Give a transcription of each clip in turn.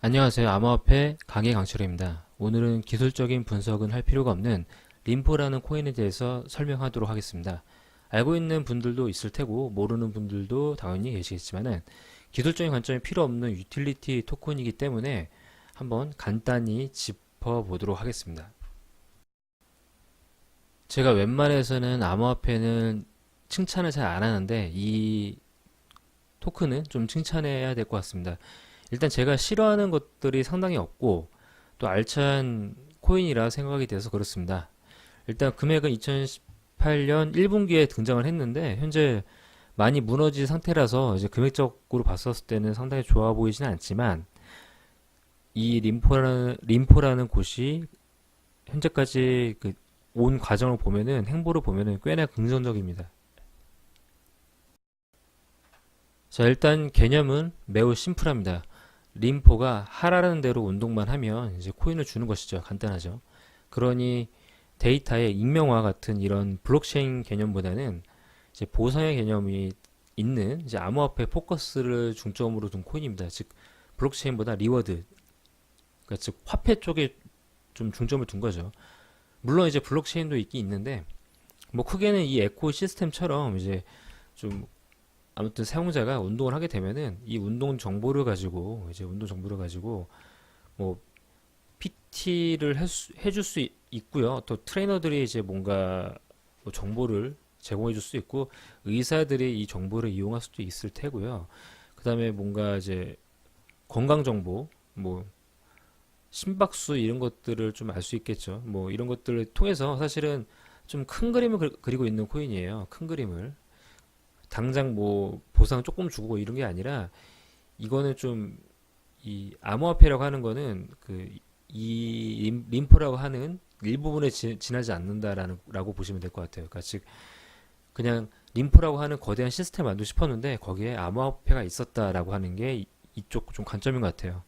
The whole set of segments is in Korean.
안녕하세요. 암호화폐 강의 강철입니다. 오늘은 기술적인 분석은 할 필요가 없는 림포라는 코인에 대해서 설명하도록 하겠습니다. 알고 있는 분들도 있을 테고 모르는 분들도 당연히 계시겠지만은 기술적인 관점이 필요 없는 유틸리티 토큰이기 때문에 한번 간단히 짚어보도록 하겠습니다. 제가 웬만해서는 암호화폐는 칭찬을 잘 안 하는데 이 토큰은 좀 칭찬해야 될 것 같습니다. 일단 제가 싫어하는 것들이 상당히 없고 또 알찬 코인이라 생각이 돼서 그렇습니다. 일단 금액은 2018년 1분기에 등장을 했는데 현재 많이 무너진 상태라서 이제 금액적으로 봤었을 때는 상당히 좋아 보이지는 않지만 이 림포라는 곳이 현재까지 온 과정을 보면은 행보를 보면은 꽤나 긍정적입니다. 자, 일단 개념은 매우 심플합니다. 림포가 하라는 대로 운동만 하면 이제 코인을 주는 것이죠. 간단하죠. 그러니 데이터의 익명화 같은 이런 블록체인 개념보다는 이제 보상의 개념이 있는 이제 암호화폐 포커스를 중점으로 둔 코인입니다. 즉 블록체인보다 리워드, 그러니까 즉 화폐 쪽에 좀 중점을 둔 거죠. 물론 이제 블록체인도 있긴 있는데 뭐 크게는 이 에코 시스템처럼 이제 좀 아무튼 사용자가 운동을 하게 되면은 이 운동 정보를 가지고 뭐 PT를 해줄 수 있고요. 또 트레이너들이 이제 뭔가 뭐 정보를 제공해 줄 수 있고 의사들이 이 정보를 이용할 수도 있을 테고요. 그다음에 뭔가 이제 건강 정보, 뭐 심박수 이런 것들을 좀 알 수 있겠죠. 뭐 이런 것들을 통해서 사실은 좀 큰 그림을 그리고 있는 코인이에요. 큰 그림을. 당장 뭐 보상 조금 주고 이런 게 아니라 이거는 좀 이 암호화폐라고 하는 거는 이 림프라고 하는 일부분에 지나지 않는다라는 라고 보시면 될 것 같아요. 그러니까 즉 그냥 림프라고 하는 거대한 시스템 만들고 싶었는데 거기에 암호화폐가 있었다라고 하는 게 이쪽 좀 관점인 것 같아요.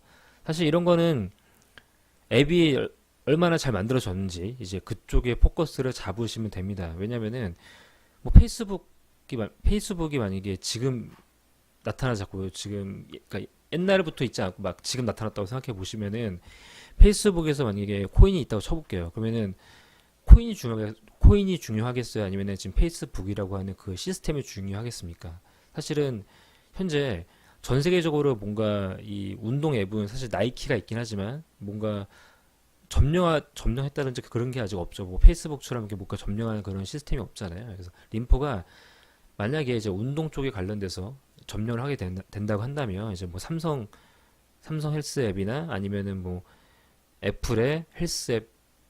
사실 이런 거는 앱이 얼마나 잘 만들어졌는지 이제 그쪽에 포커스를 잡으시면 됩니다. 왜냐면은 뭐 페이스북이 만약에 지금 나타나자고요. 지금 그러니까 옛날부터 있지 않고 막 지금 나타났다고 생각해 보시면은 페이스북에서 만약에 코인이 있다고 쳐볼게요. 그러면은 코인이 중요하겠어요? 아니면은 지금 페이스북이라고 하는 그 시스템이 중요하겠습니까? 사실은 현재 전 세계적으로 뭔가 이 운동 앱은 사실 나이키가 있긴 하지만 뭔가 점령했다든지 그런 게 아직 없죠. 뭐 페이스북처럼 이렇게 뭔가 점령하는 그런 시스템이 없잖아요. 그래서 림포가 만약에 이제 운동 쪽에 관련돼서 점령을 하게 된다고 한다면 이제 뭐 삼성 헬스 앱이나 아니면은 뭐 애플의 헬스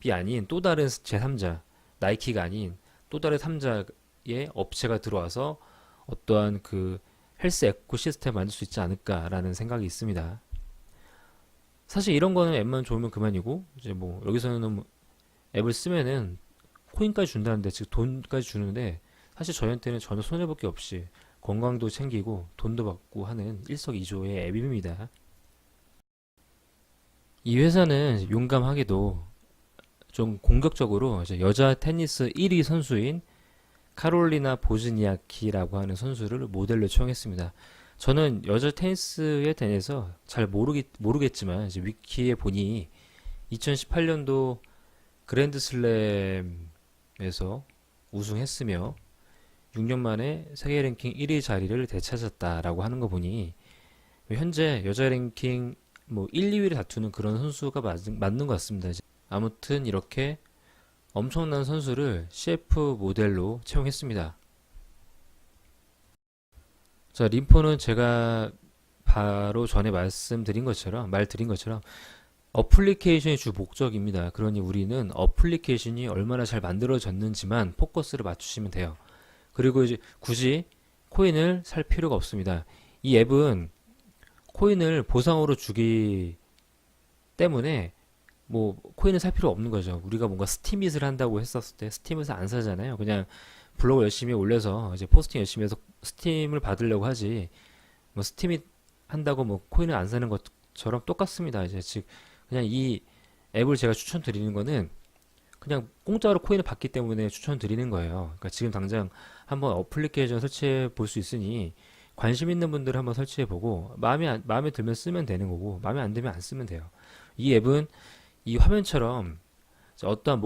앱이 아닌 또 다른 제3자, 나이키가 아닌 또 다른 3자의 업체가 들어와서 어떠한 그 헬스 에코시스템 만들 수 있지 않을까라는 생각이 있습니다. 사실 이런 거는 앱만 좋으면 그만이고 이제 뭐 여기서는 뭐 앱을 쓰면은 코인까지 준다는데 즉 돈까지 주는데 사실 저희한테는 전혀 손해볼 게 없이 건강도 챙기고 돈도 받고 하는 일석이조의 앱입니다. 이 회사는 용감하게도 좀 공격적으로 이제 여자 테니스 1위 선수인 카롤리나 보즈니아키라고 하는 선수를 모델로 채용했습니다. 저는 여자 테니스에 대해서 잘 모르겠지만 이제 위키에 보니 2018년도 그랜드슬램에서 우승했으며 6년 만에 세계 랭킹 1위 자리를 되찾았다라고 하는 거 보니 현재 여자 랭킹 뭐 1, 2위를 다투는 그런 선수가 맞는 것 같습니다. 이제 아무튼 이렇게 엄청난 선수를 CF 모델로 채용했습니다. 자, 림포는 제가 바로 전에 말드린 것처럼 어플리케이션이 주 목적입니다. 그러니 우리는 어플리케이션이 얼마나 잘 만들어졌는지만 포커스를 맞추시면 돼요. 그리고 이제 굳이 코인을 살 필요가 없습니다. 이 앱은 코인을 보상으로 주기 때문에 뭐 코인을 살 필요 없는 거죠. 우리가 뭔가 스팀잇을 한다고 했었을 때 스팀잇을 안 사잖아요. 그냥 블로그 열심히 올려서 이제 포스팅 열심히 해서 스팀을 받으려고 하지. 뭐 스팀잇 한다고 뭐 코인을 안 사는 것처럼 똑같습니다. 이제 즉 그냥 이 앱을 제가 추천드리는 거는 그냥 공짜로 코인을 받기 때문에 추천드리는 거예요. 그러니까 지금 당장 한번 어플리케이션 설치해 볼 수 있으니 관심 있는 분들은 한번 설치해보고 마음에 들면 쓰면 되는 거고 마음에 안 들면 안 쓰면 돼요. 이 앱은 이 화면처럼 어떠한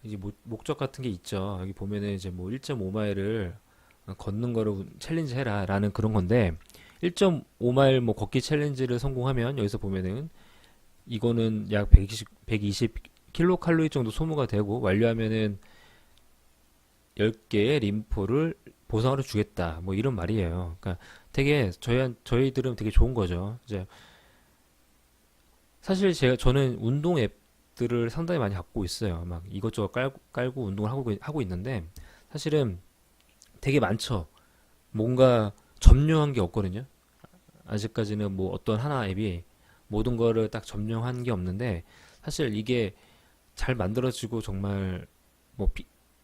이제 목적 같은 게 있죠. 여기 보면은 이제 뭐 1.5마일을 걷는 거를 챌린지 해라 라는 그런 건데 1.5마일 뭐 걷기 챌린지를 성공하면 여기서 보면은 이거는 약 120 킬로칼로리 정도 소모가 되고 완료하면은 10개의 림포를 보상으로 주겠다. 뭐 이런 말이에요. 그러니까 되게 저희들은 되게 좋은 거죠. 이제 사실 저는 운동 앱들을 상당히 많이 갖고 있어요. 막 이것저것 깔고 운동을 하고 있는데 사실은 되게 많죠. 뭔가 점령한 게 없거든요. 아직까지는 뭐 어떤 하나 앱이 모든 거를 딱 점령한 게 없는데 사실 이게 잘 만들어지고 정말 뭐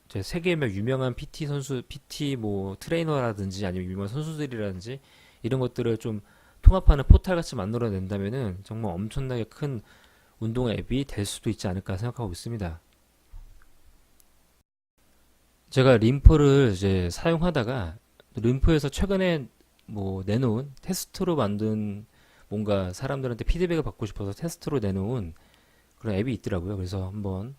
세계의 유명한 PT 선수, PT 뭐 트레이너라든지 아니면 유명한 선수들이라든지 이런 것들을 좀 통합하는 포탈 같이 만들어낸다면은 정말 엄청나게 큰 운동 앱이 될 수도 있지 않을까 생각하고 있습니다. 제가 림프를 이제 사용하다가 림프에서 최근에 뭐 내놓은 테스트로 만든 뭔가 사람들한테 피드백을 받고 싶어서 테스트로 내놓은 그런 앱이 있더라고요. 그래서 한번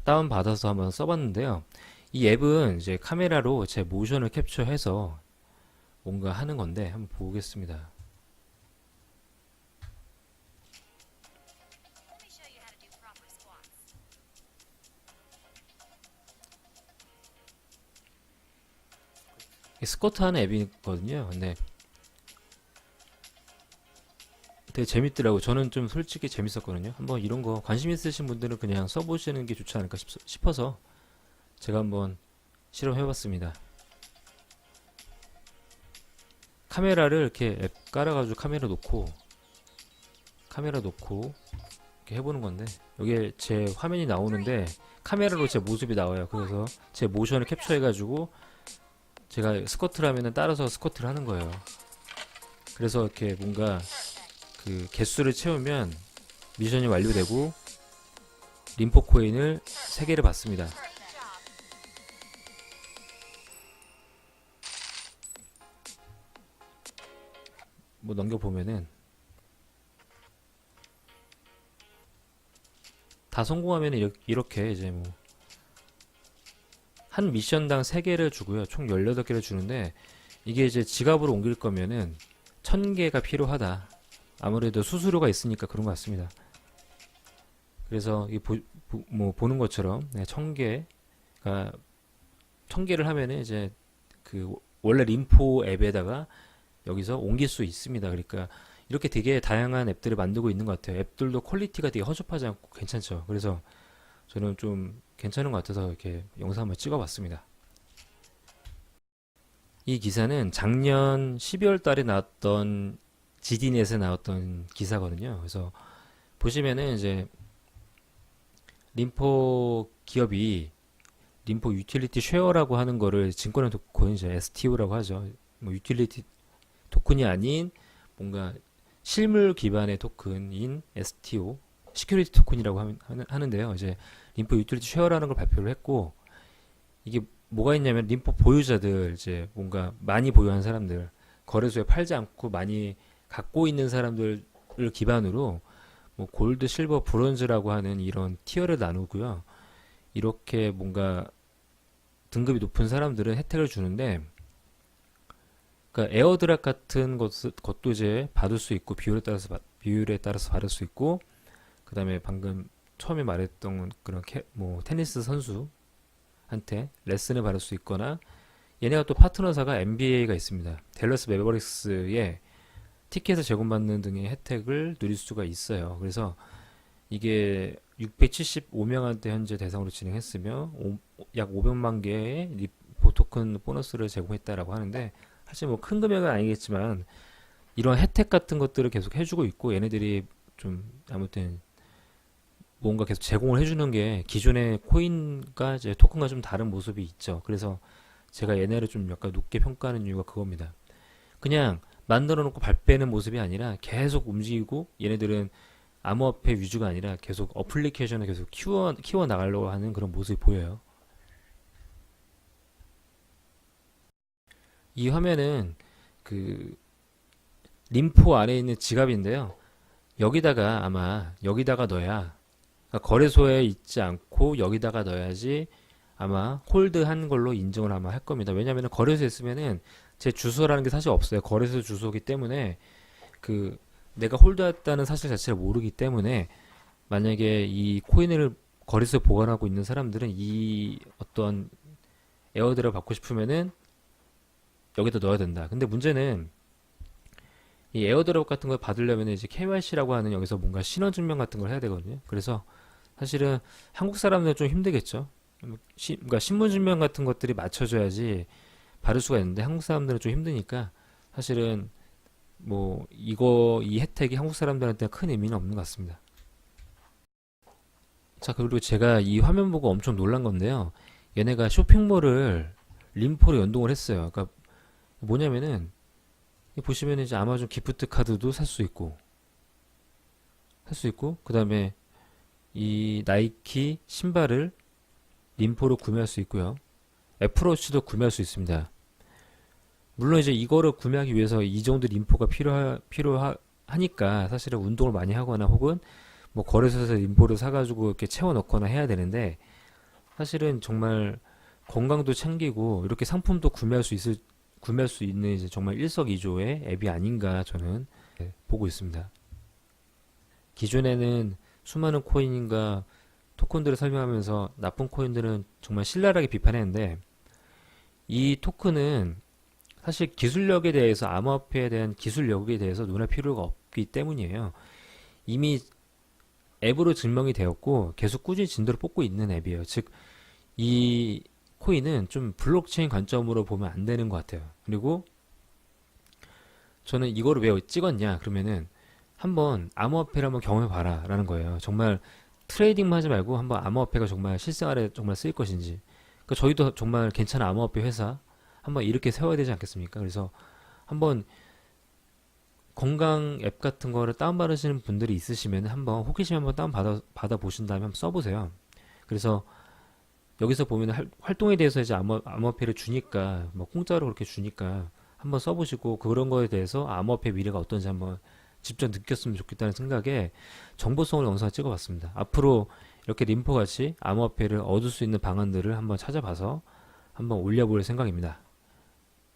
다운받아서 한번 써봤는데요. 이 앱은 이제 카메라로 제 모션을 캡처해서 뭔가 하는 건데 한번 보겠습니다. 스쿼트 하는 앱이거든요. 근데 되게 재밌더라고요. 저는 좀 솔직히 재밌었거든요. 한번 이런 거 관심 있으신 분들은 그냥 써보시는 게 좋지 않을까 싶어서 제가 한번 실험해봤습니다. 카메라를 이렇게 앱 깔아가지고 카메라 놓고 이렇게 해보는 건데 여기에 제 화면이 나오는데 카메라로 제 모습이 나와요. 그래서 제 모션을 캡처해가지고 제가 스쿼트를 하면은 따라서 스쿼트를 하는 거예요. 그래서 이렇게 뭔가 그 개수를 채우면 미션이 완료되고 림포 코인을 3개를 받습니다. 뭐 넘겨보면은 다 성공하면 이렇게 이제 뭐 한 미션당 3개를 주고요. 총 18개를 주는데 이게 이제 지갑으로 옮길 거면은 1000개가 필요하다. 아무래도 수수료가 있으니까 그런 것 같습니다. 그래서 뭐 보는 것처럼 1000개가 1000개를 하면은 이제 그 원래 림포 앱에다가 여기서 옮길 수 있습니다. 그러니까 이렇게 되게 다양한 앱들을 만들고 있는 것 같아요. 앱들도 퀄리티가 되게 허접하지 않고 괜찮죠. 그래서 저는 좀 괜찮은 것 같아서 이렇게 영상 한번 찍어봤습니다. 이 기사는 작년 12월 달에 나왔던 GD넷에 나왔던 기사거든요. 그래서 보시면은 이제 림포 기업이 림포 유틸리티 쉐어라고 하는 거를 증권의 토큰 이제 STO라고 하죠. 뭐 유틸리티 토큰이 아닌 뭔가 실물 기반의 토큰인 STO, 시큐리티 토큰이라고 하는데요. 이제 림포 유틸리티 쉐어라는 걸 발표를 했고 이게 뭐가 있냐면 림포 보유자들 이제 뭔가 많이 보유한 사람들 거래소에 팔지 않고 많이 갖고 있는 사람들을 기반으로 뭐 골드, 실버, 브론즈라고 하는 이런 티어를 나누고요. 이렇게 뭔가 등급이 높은 사람들은 혜택을 주는데 그러니까 에어드랍 같은 것도 이제 받을 수 있고 비율에 따라서 받을 수 있고 그다음에 방금 처음에 말했던 그런 뭐 테니스 선수한테 레슨을 받을 수 있거나 얘네가 또 파트너사가 NBA가 있습니다. 댈러스 매버릭스에 티켓을 제공받는 등의 혜택을 누릴 수가 있어요. 그래서 이게 675명한테 현재 대상으로 진행했으며 약 500만 개의 리포 토큰 보너스를 제공했다라고 하는데 사실 뭐 큰 금액은 아니겠지만 이런 혜택 같은 것들을 계속 해주고 있고 얘네들이 좀 아무튼 뭔가 계속 제공을 해주는 게 기존의 코인과 이제 토큰과 좀 다른 모습이 있죠. 그래서 제가 얘네를 좀 약간 높게 평가하는 이유가 그겁니다. 그냥 만들어 놓고 발 빼는 모습이 아니라 계속 움직이고 얘네들은 암호화폐 위주가 아니라 계속 어플리케이션을 계속 키워 나가려고 하는 그런 모습이 보여요. 이 화면은 그 림포 안에 있는 지갑인데요. 여기다가 아마 여기다가 넣어야 그러니까 거래소에 있지 않고 여기다가 넣어야지 아마 홀드한 걸로 인정을 아마 할 겁니다. 왜냐하면 거래소에 있으면은 제 주소라는 게 사실 없어요. 거래소 주소기 때문에 그 내가 홀드했다는 사실 자체를 모르기 때문에 만약에 이 코인을 거래소에 보관하고 있는 사람들은 이 어떤 에어드랍 받고 싶으면은 여기다 넣어야 된다. 근데 문제는 이 에어드롭 같은 걸 받으려면 이제 KYC라고 하는 여기서 뭔가 신원증명 같은 걸 해야 되거든요. 그래서 사실은 한국 사람들은 좀 힘들겠죠. 그러니까 신분증명 같은 것들이 맞춰져야지 받을 수가 있는데 한국 사람들은 좀 힘드니까 사실은 뭐 이 혜택이 한국 사람들한테 큰 의미는 없는 것 같습니다. 자, 그리고 제가 이 화면 보고 엄청 놀란 건데요. 얘네가 쇼핑몰을 림포로 연동을 했어요. 그러니까 뭐냐면은 보시면 이제 아마존 기프트 카드도 살 수 있고 그 다음에 이 나이키 신발을 림포로 구매할 수 있고요. 애플워치도 구매할 수 있습니다. 물론 이제 이거를 구매하기 위해서 이 정도 림포가 필요하니까 사실은 운동을 많이 하거나 혹은 뭐 거래소에서 림포를 사가지고 이렇게 채워 넣거나 해야 되는데 사실은 정말 건강도 챙기고 이렇게 상품도 구매할 수 있는 이제 정말 일석이조의 앱이 아닌가 저는 보고 있습니다. 기존에는 수많은 코인과 토큰들을 설명하면서 나쁜 코인들은 정말 신랄하게 비판했는데 이 토큰은 사실 기술력에 대해서 암호화폐에 대한 기술력에 대해서 논할 필요가 없기 때문이에요. 이미 앱으로 증명이 되었고 계속 꾸준히 진도를 뽑고 있는 앱이에요. 즉 이 코인은 좀 블록체인 관점으로 보면 안 되는 것 같아요. 그리고 저는 이거를 왜 찍었냐 그러면은 한번 암호화폐를 한번 경험해 봐라 라는 거예요. 정말 트레이딩만 하지 말고 한번 암호화폐가 정말 실생활에 정말 쓰일 것인지. 그러니까 저희도 정말 괜찮은 암호화폐 회사 한번 이렇게 세워야 되지 않겠습니까? 그래서 한번 건강 앱 같은 거를 다운받으시는 분들이 있으시면 한번 호기심 한번 받아 보신 다음에 한번 써보세요. 그래서 여기서 보면 활동에 대해서 이제 암호화폐를 주니까 뭐 공짜로 그렇게 주니까 한번 써보시고 그런 거에 대해서 암호화폐 미래가 어떤지 한번 직접 느꼈으면 좋겠다는 생각에 정보성을 영상을 찍어봤습니다. 앞으로 이렇게 림포 같이 암호화폐를 얻을 수 있는 방안들을 한번 찾아봐서 한번 올려볼 생각입니다.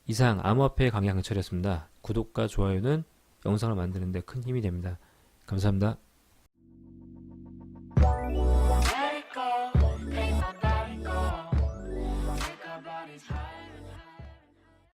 이상 암호화폐 강의 강철이었습니다. 구독과 좋아요는 영상을 만드는 데 큰 힘이 됩니다. 감사합니다.